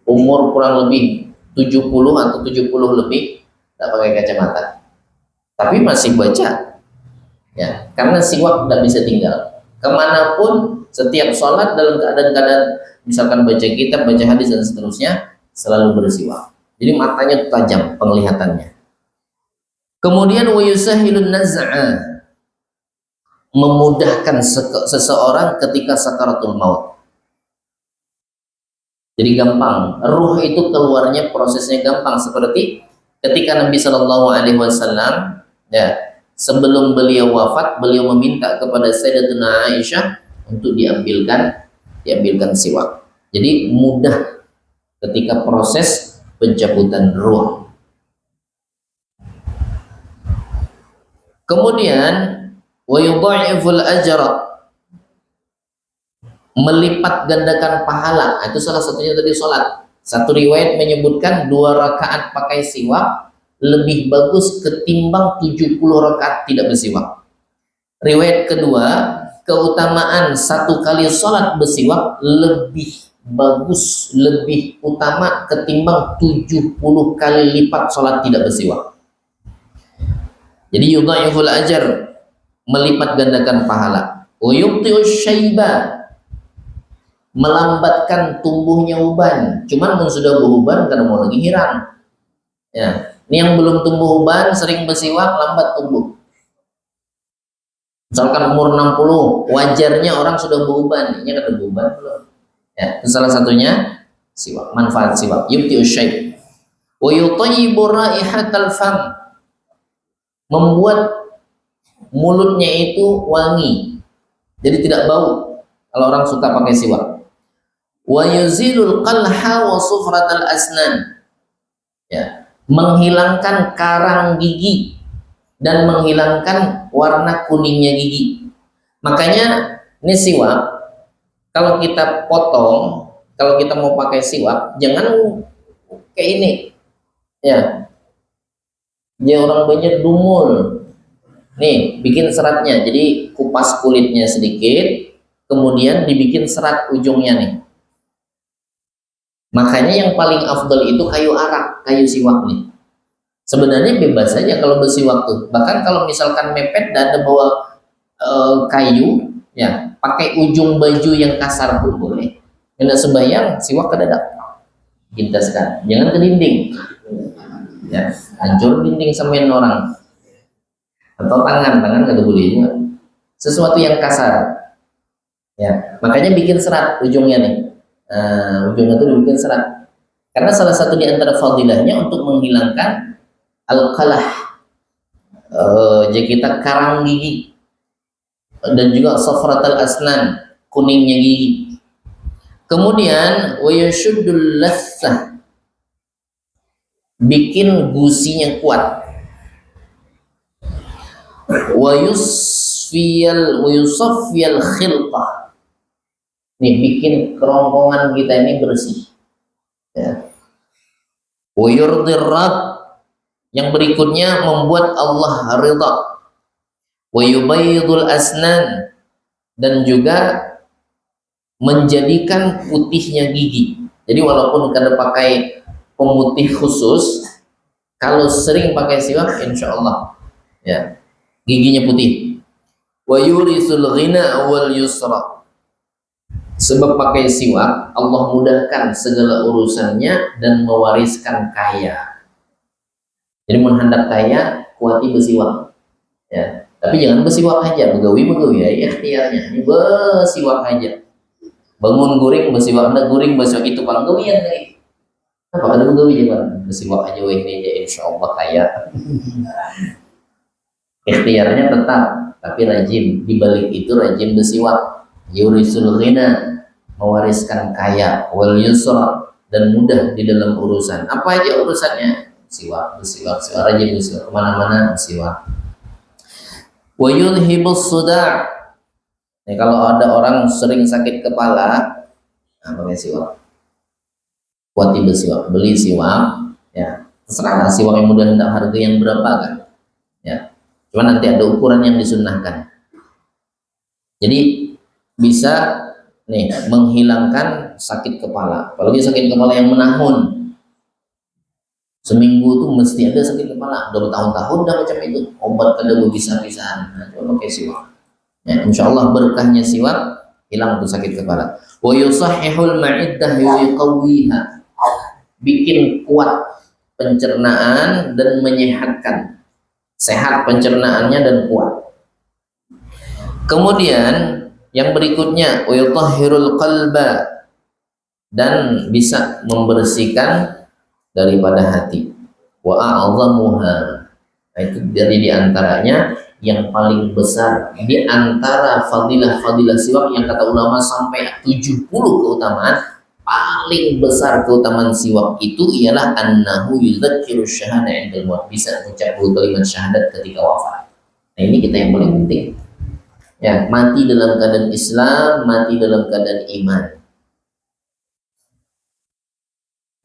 umur kurang lebih 70 atau 70 lebih tak pakai kacamata, tapi masih baca ya, karena siwak tidak bisa tinggal kemanapun. Setiap sholat dalam keadaan misalkan baca kitab, baca hadis dan seterusnya selalu bersiwak. Jadi matanya tajam penglihatannya. Kemudian wa yusahilun naz'a, memudahkan seseorang ketika sakaratul maut. Jadi gampang, ruh itu keluarnya prosesnya gampang, seperti ketika Nabi Shallallahu Alaihi Wasallam ya sebelum beliau wafat, beliau meminta kepada Sayyidatuna Aisyah untuk diambilkan siwak. Jadi mudah ketika proses pencabutan ruh. Kemudian wa yudha'iful ajra, melipat gandakan pahala. Itu salah satunya tadi sholat. Satu riwayat menyebutkan 2 rakaat pakai siwak lebih bagus ketimbang 70 rakaat tidak bersiwak. Riwayat kedua, keutamaan 1 kali sholat bersiwak lebih bagus, lebih utama ketimbang 70 kali lipat sholat tidak bersiwak. Jadi yudha'iful ajar, melipat gandakan pahala. Wa yubti'us syaiba, melambatkan tumbuhnya uban. Cuman sudah beruban karena mau lagi hirang. Ya, ini yang belum tumbuh uban sering bersiwak lambat tumbuh. Misalkan umur 60, wajarnya orang sudah beruban, ini ada beruban belum? Ya, itu salah satunya siwak, manfaat siwak. Yubti'u syai' wa yutayyibu raihatal fam, membuat mulutnya itu wangi, jadi tidak bau kalau orang suka pakai siwak. Wa yuzilul qalha wa sufratal asnan, ya, menghilangkan karang gigi dan menghilangkan warna kuningnya gigi. Makanya ini siwak, kalau kita potong, kalau kita mau pakai siwak, jangan kayak ini, ya, dia orang banyak dumul. Nih, bikin seratnya, jadi kupas kulitnya sedikit, kemudian dibikin serat ujungnya nih. Makanya yang paling afdal itu kayu arak, kayu siwak nih. Sebenarnya bebas saja kalau bersiwak tuh. Bahkan kalau misalkan mepet dan ada bawa kayu, ya, pakai ujung baju yang kasar pun boleh. Kena sembahyang, siwak kedadak. Gintaskan, jangan ke dinding. Ya, hancur dinding samain orang. Atau tangan kada boleh juga. Sesuatu yang kasar. Ya, makanya bikin serat ujungnya nih. Ujungnya tuh dibikin serat. Karena salah satu di antara fadilahnya untuk menghilangkan al-qalah, jadi kita karang gigi, dan juga safratal asnan, kuningnya gigi. Kemudian wa yashuddul lassah, bikin gusinya kuat. Wa yusaffiyal khilqah, nih bikin kerongkongan kita ini bersih, ya. Wa yurdir rabb, yang berikutnya membuat Allah ridha. Wa yubayyidul asnan, dan juga menjadikan putihnya gigi. Jadi walaupun kada pakai pemutih khusus, kalau sering pakai siwak, insya Allah, ya, giginya putih. Wa yurisul ghina wal yusra, sebab pakai siwak Allah mudahkan segala urusannya dan mewariskan kaya. Jadi menghendak kaya, kuati bersiwak, ya. Tapi jangan bersiwak aja, begawi ya, ikhtiarnya. Ini bersiwak aja. Bangun guring bersiwak, anda guring bersiwak, itu paling gawian nih. Apa ada begawi jangan bersiwak aja, ini aja, insya Allah kaya. Ikhtiarnya tetap, tapi rajin. Di balik itu rajin bersiwak. Yurisul ghina, mewariskan kaya, wal yusra, dan mudah di dalam urusan. Apa aja urusannya? Siwak, rajin bersiwak, kemana-mana bersiwak. Wa yudhibus suda', nah, kalau ada orang sering sakit kepala, pakai siwak, kuati bersiwak, beli siwak, ya, terserah siwak yang mudah, hendak harga yang berapa kan, ya, cuma nanti ada ukuran yang disunnahkan. Jadi bisa nih menghilangkan sakit kepala, apalagi sakit kepala yang menahun. Seminggu tuh mesti ada sakit kepala, udah bertahun-tahun dah macam itu, obat kada bisa-bisaan. Nah, coba pakai siwak, ya, insya Allah berkahnya siwak, hilang tuh sakit kepala. Wa yusahhihul ma'iddah yuqawwiha, bikin kuat pencernaan dan menyehatkan, sehat pencernaannya dan kuat. Kemudian yang berikutnya wa yutahhirul qalba, dan bisa membersihkan daripada hati. Wa a'zamuha, nah, itu dari diantaranya yang paling besar di antara fadilah-fadilah siwak yang kata ulama sampai 70 keutamaan. Paling besar keutamaan siwak itu ialah annahu yudzakiru syahada indal maut, bisa mengucap kalimat syahadat ketika wafat. Nah, ini kita yang paling penting, ya, mati dalam keadaan Islam, mati dalam keadaan iman.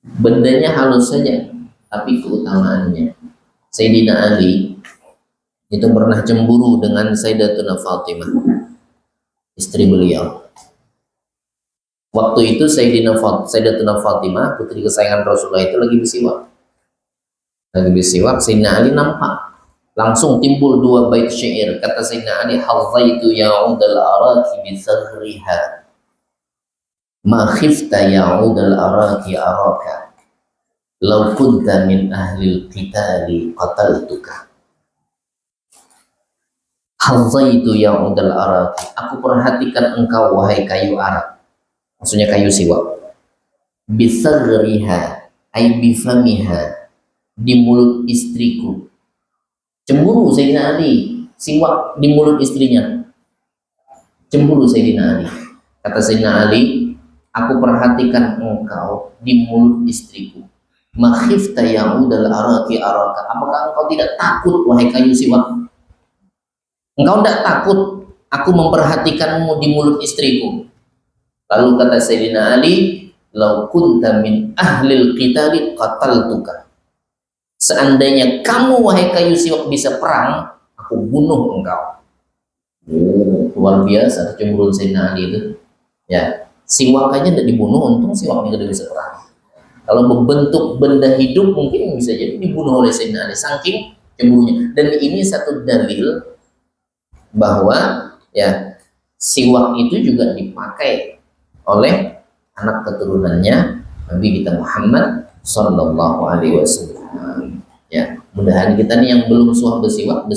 Bendanya halus saja, tapi keutamaannya. Sayyidina Ali itu pernah cemburu dengan Sayyidatuna Fatimah, istri beliau. Waktu itu Sayyidatuna Fatimah, putri kesayangan Rasulullah, itu lagi bersiwak. Sayyidina Ali nampak, langsung timbul dua bait syair. Kata Sayyidina Ali, hazzaitu ya'udal araki bi saghriha, ma khifta ya'udal araki araka, law kunta min ahlil qitali qataltuka. Hazaitu ya udal araki, aku perhatikan engkau wahai kayu arak, maksudnya kayu siwak. Bisagriha ay bifamiha, di mulut istriku. Cemburu Sayyidina Ali, siwak di mulut istrinya. Cemburu Sayyidina Ali. Kata Sayyidina Ali, aku perhatikan engkau di mulut istriku. Makhifta ya'udal araki araka, apakah engkau tidak takut wahai kayu siwak? Engkau tidak takut aku memperhatikanmu di mulut istriku? Lalu kata Sayyidina Ali, lau kunta min ahlil qitali qataltuka, seandainya kamu wahai kayu siwak bisa perang, aku bunuh engkau. Luar biasa kecemburuan Sayyidina Ali itu. Ya, siwak aja tidak dibunuh, untung siwaknya tidak bisa perang. Kalau membentuk benda hidup mungkin bisa jadi dibunuh oleh Sayyidina Ali, saking cemburunya. Dan ini satu dalil bahwa ya siwak itu juga dipakai oleh anak keturunannya Nabi kita Muhammad Sallallahu Alaihi Wasallam. Ya, mudahan kita nih yang belum bersiwak.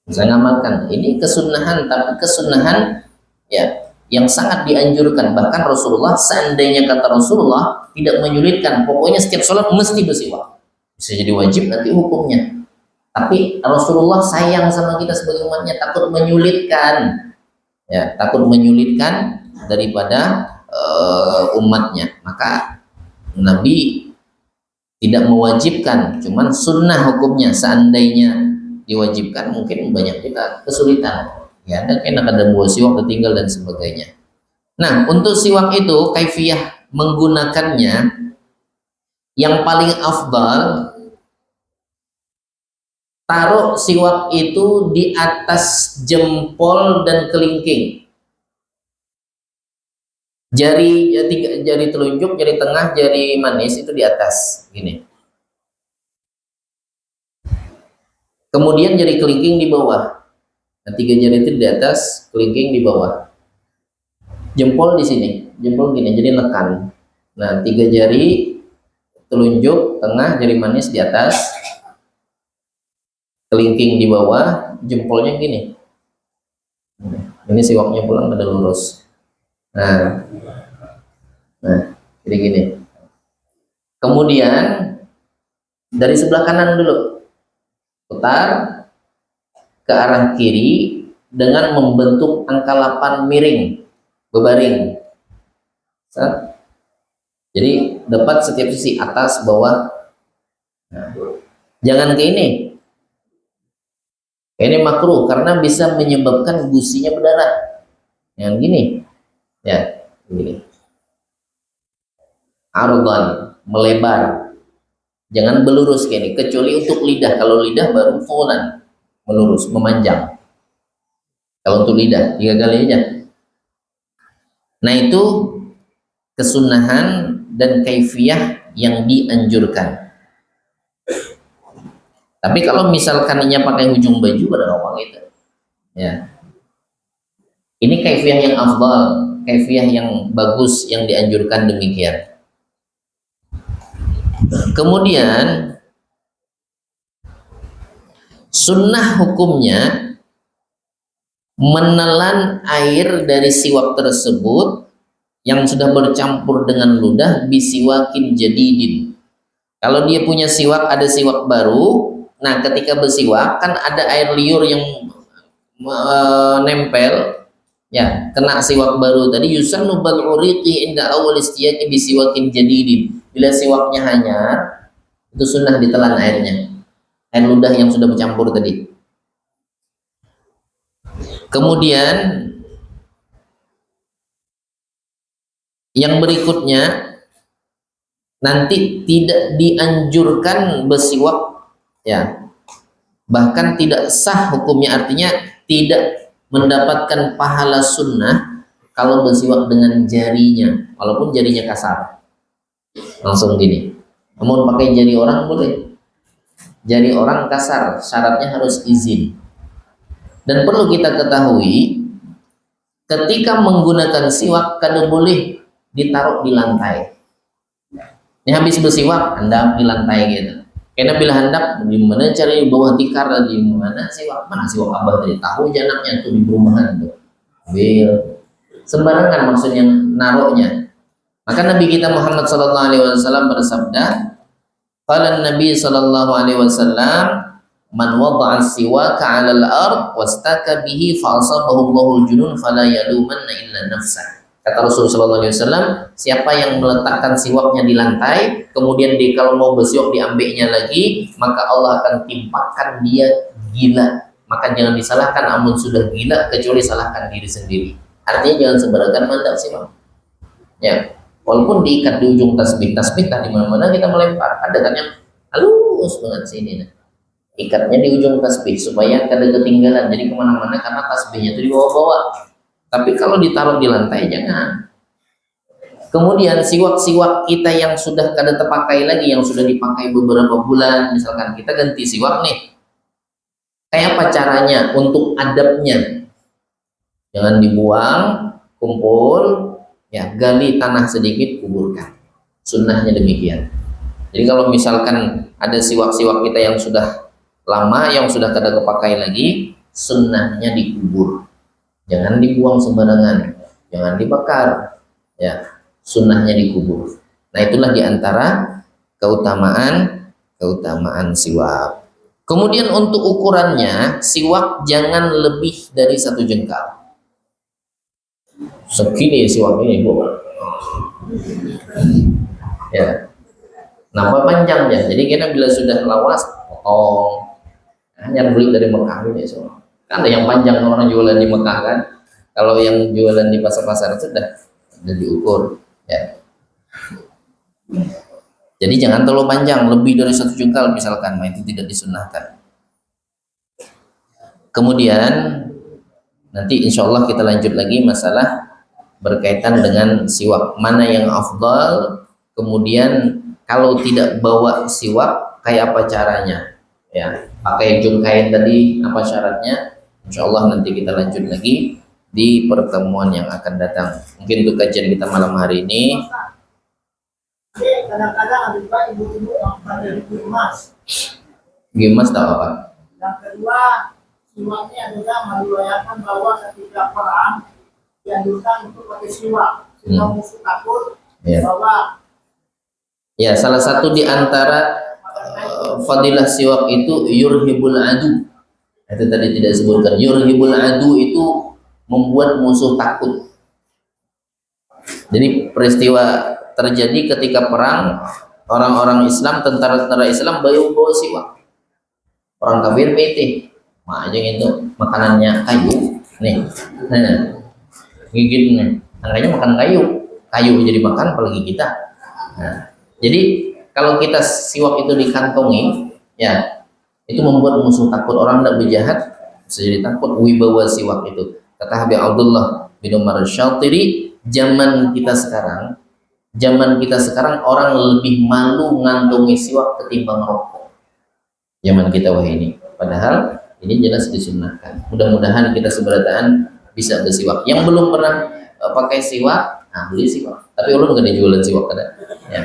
Saya ngamalkan ini kesunahan, tapi kesunahan ya yang sangat dianjurkan. Bahkan Rasulullah, seandainya kata Rasulullah tidak menyulitkan, pokoknya setiap sholat mesti bersiwak. Bisa jadi wajib nanti hukumnya. Tapi Rasulullah sayang sama kita sebagai umatnya, takut menyulitkan, ya takut menyulitkan daripada umatnya. Maka Nabi tidak mewajibkan, cuman sunnah hukumnya. Seandainya diwajibkan mungkin banyak kita kesulitan. Ya, ada buah siwak tertinggal dan sebagainya. Nah, untuk siwak itu kaifiyah menggunakannya yang paling afdal, taruh siwak itu di atas jempol dan kelingking. Jari telunjuk, jari tengah, jari manis itu di atas gini. Kemudian jari kelingking di bawah. Nah, 3 jari itu di atas, kelingking di bawah. Jempol di sini, jempol gini, jadi nekan. Nah, 3 jari telunjuk, tengah, jari manis di atas, kelingking di bawah, jempolnya gini. Ini siwaknya pulang ada lurus. Nah, jadi gini. Kemudian dari sebelah kanan dulu, putar ke arah kiri dengan membentuk angka 8 miring, berbaring. Jadi dapat setiap sisi, atas, bawah. Nah, jangan ke ini. Ini makruh karena bisa menyebabkan gusinya berdarah. Yang gini, ya, gini. Ardan, melebar. Jangan belurus kayak ini, kecuali untuk lidah. Kalau lidah baru fulan, melurus, memanjang. Kalau untuk lidah 3 kali aja. Nah, itu kesunahan dan kaifiyah yang dianjurkan. Tapi kalau misalkan ini pakai ujung baju pada orang itu, ya, ini kaifiyah yang afdal, kaifiyah yang bagus, yang dianjurkan demikian. Kemudian sunnah hukumnya menelan air dari siwak tersebut yang sudah bercampur dengan ludah bisiwakin jadidin. Kalau dia punya siwak, ada siwak baru, nah ketika bersiwak kan ada air liur yang nempel, ya kena siwak baru tadi. Yusannu bal uriqi inda awal istiyaqi bisiwakin jadidin. Bila siwaknya hanyar, itu sunnah ditelan airnya, air ludah yang sudah bercampur tadi. Kemudian yang berikutnya, nanti tidak dianjurkan bersiwak, ya, bahkan tidak sah hukumnya, artinya tidak mendapatkan pahala sunnah kalau bersiwak dengan jarinya, walaupun jarinya kasar, langsung gini. Namun pakai jari orang boleh. Jari orang kasar, syaratnya harus izin. Dan perlu kita ketahui, ketika menggunakan siwak kada boleh ditaruh di lantai. Ini habis bersiwak, Anda di lantai gitu. Karena bila hendak di mana cari bawah tikar, di mana siwak, mana siwak abah tadi tahu janaknya tuh di perumahan tuh. Bil sembarangan maksudnya naruhnya. Maka Nabi kita Muhammad sallallahu alaihi wasallam bersabda, qala Nabi sallallahu alaihi wasallam, man wada'a siwaka 'ala al-ard wastaka bihi fa asabahu Allahul junun fala yalumanna illa nafsah. Kata Rasulullah sallallahu alaihi wasallam, siapa yang meletakkan siwaknya di lantai, kemudian dia kalau mau bersiwak diambilnya lagi, maka Allah akan timpakan dia gila. Maka jangan disalahkan amun sudah gila, kecuali salahkan diri sendiri. Artinya jangan sembarangan mandap siwak. Ya, walaupun diikat di ujung tasbih di mana-mana kita melempar, ada kan yang halus banget sini. Nah, ikatnya di ujung tasbih supaya kada ketinggalan, jadi kemana-mana karena tasbihnya itu dibawa-bawa. Tapi kalau ditaruh di lantai jangan. Kemudian siwak-siwak kita yang sudah kada terpakai lagi, yang sudah dipakai beberapa bulan, misalkan kita ganti siwak nih, kayak apa caranya untuk adabnya? Jangan dibuang, kumpul, ya gali tanah sedikit, kuburkan. Sunnahnya demikian. Jadi kalau misalkan ada siwak-siwak kita yang sudah lama, yang sudah kada kepakai lagi, sunnahnya dikubur. Jangan dibuang sembarangan, jangan dibakar, ya sunnahnya dikubur. Nah itulah diantara keutamaan siwak. Kemudian untuk ukurannya, siwak jangan lebih dari 1 jengkal. Segini siwak ini bu, ya. Nambah panjangnya, jadi kita bila sudah lawas potong. Hanya beli dari Mekah ini semua. Kan ada yang panjang orang jualan di Mekah kan. Kalau yang jualan di pasar-pasar itu sudah diukur, ya. Jadi jangan terlalu panjang, lebih dari 1 jengkal misalkan, itu tidak disunahkan. Kemudian nanti insya Allah kita lanjut lagi masalah berkaitan dengan siwak, mana yang afdal. Kemudian kalau tidak bawa siwak, kayak apa caranya? Ya, pakai ujung kain tadi, apa syaratnya? Insya Allah nanti kita lanjut lagi di pertemuan yang akan datang. Mungkin untuk kajian kita malam hari ini. Kadang-kadang ada juga ibu-ibu yang pada gimas. Gimas tahu apa? Yang kedua, siwaknya adalah meriwayatkan bahwa ketika perang dianjurkan untuk pakai siwak, sehingga musuh takut bahwa ya salah satu di antara fadilah siwak itu yurhibul adu. Itu tadi tidak disebutkan. Yurhibul adu itu membuat musuh takut. Jadi peristiwa terjadi ketika perang, orang-orang Islam, tentara-tentara Islam bawa siwak. Orang kafir bete, aja gitu makanannya kayu, nih, gigit nih, makanya makan kayu jadi makan apalagi kita. Nah, jadi kalau kita siwak itu dikantongi, ya itu membuat musuh takut, orang tidak berjahat bisa jadi takut. Wibawa siwak itu, kata Habib Abdullah bin Umar Syatiri, zaman kita sekarang orang lebih malu ngantongi siwak ketimbang rokok. Zaman kita ini, padahal ini jelas disunnahkan. Mudah-mudahan kita seberataan bisa bersiwak. Yang belum pernah pakai siwak, nah beli siwak. Tapi ulun nggak ada jualan siwak ada. Ya,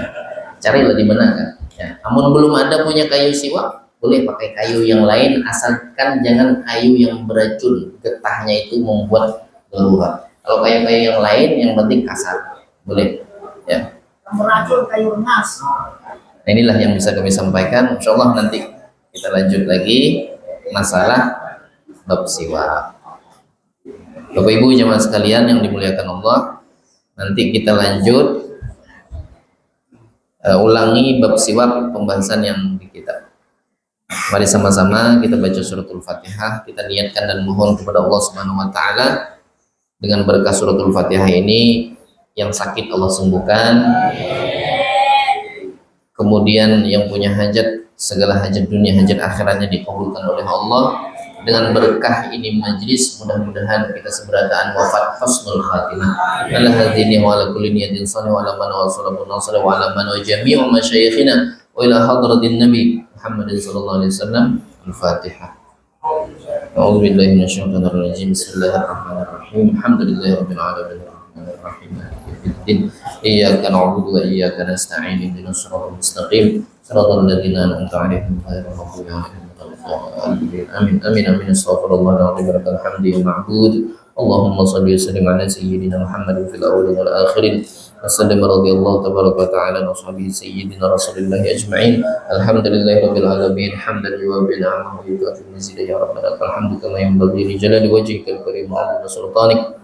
carilah di mana kan. Ya, namun belum ada punya kayu siwak, boleh pakai kayu yang lain, asalkan jangan kayu yang beracun, getahnya itu membuat geruha. Kalau kayu-kayu yang lain, yang penting kasar, boleh. Ya. beracun kayu emas. Nah, inilah yang bisa kami sampaikan. Insya Allah nanti kita lanjut lagi masalah bab siwak. Bapak Ibu jemaah sekalian yang dimuliakan Allah, nanti kita lanjut ulangi bab siwak pembahasan yang di kitab. Mari sama-sama kita baca suratul Fatihah, kita niatkan dan mohon kepada Allah Subhanahu wa taala dengan berkah suratul Fatihah ini yang sakit Allah sembuhkan. Kemudian yang punya hajat, segala hajat dunia, hajat akhiratnya dikabulkan oleh Allah. Dengan berkah ini majlis, mudah-mudahan kita seberataan wafat husnul khatimah. Ala hadini wa ala kulli niyatin salih wa ala man wa sallallahu alaihi wa ala man wa jami'u masyayikhina wa ila hadratin nabi Muhammadin sallallahu alaihi wasallam. Al-Fatihah. A'udzu billahi minasyaitonir rajim. Bismillahirrahmanirrahim. Alhamdulillahirabbil alamin. Arrahmanirrahim. الدين إياك نعبد وإياك نستعين اهدنا الصراط المستقيم صراط الذين أنعمت عليهم غير المغضوب عليهم ولا الضالين آمين آمين آمين استغفر الله العظيم لك الحمد يا معبود اللهم صل وسلم على سيدنا محمد في الأولين والآخرين وسلم رضي الله تبارك وتعالى عن أصحابه سيدنا رسول الله أجمعين الحمد لله رب العالمين حمدا يوافي نعمه ويكافئ مزيدا يا ربنا لك الحمد كما ينبغي لجلال وجهك الكريم وعظيم سلطانك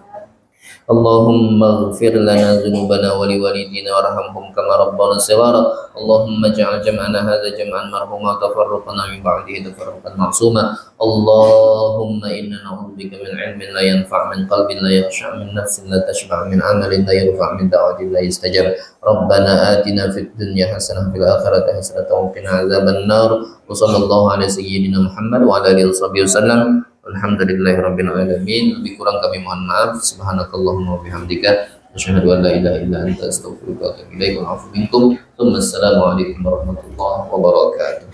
اللهم اغفر لنا ذنوبنا ولوالدينا وارحمهم كما ربنا صغارا اللهم اجعل جمعنا هذا جمعا مرحوما وتفرقنا من بعده تفرقا معصوما اللهم انا نعوذ بك من علم لا ينفع من قلب لا يخشع من نفس لا تشبع من عمل لا يرفع من دعوة لا يستجاب ربنا آتنا في الدنيا حسنة وفي الآخرة حسنة وقنا عذاب النار وصلى الله على سيدنا محمد وعلى آله وصحبه وسلم Alhamdulillahirabbil alamin. Lebih kurang kami mohon maaf. Subhanakallahumma wa bihamdika asyhadu an la ilaha illa anta astaghfiruka wa atubu ilaik. Wa afu minkum. Assalamualaikum warahmatullahi wabarakatuh.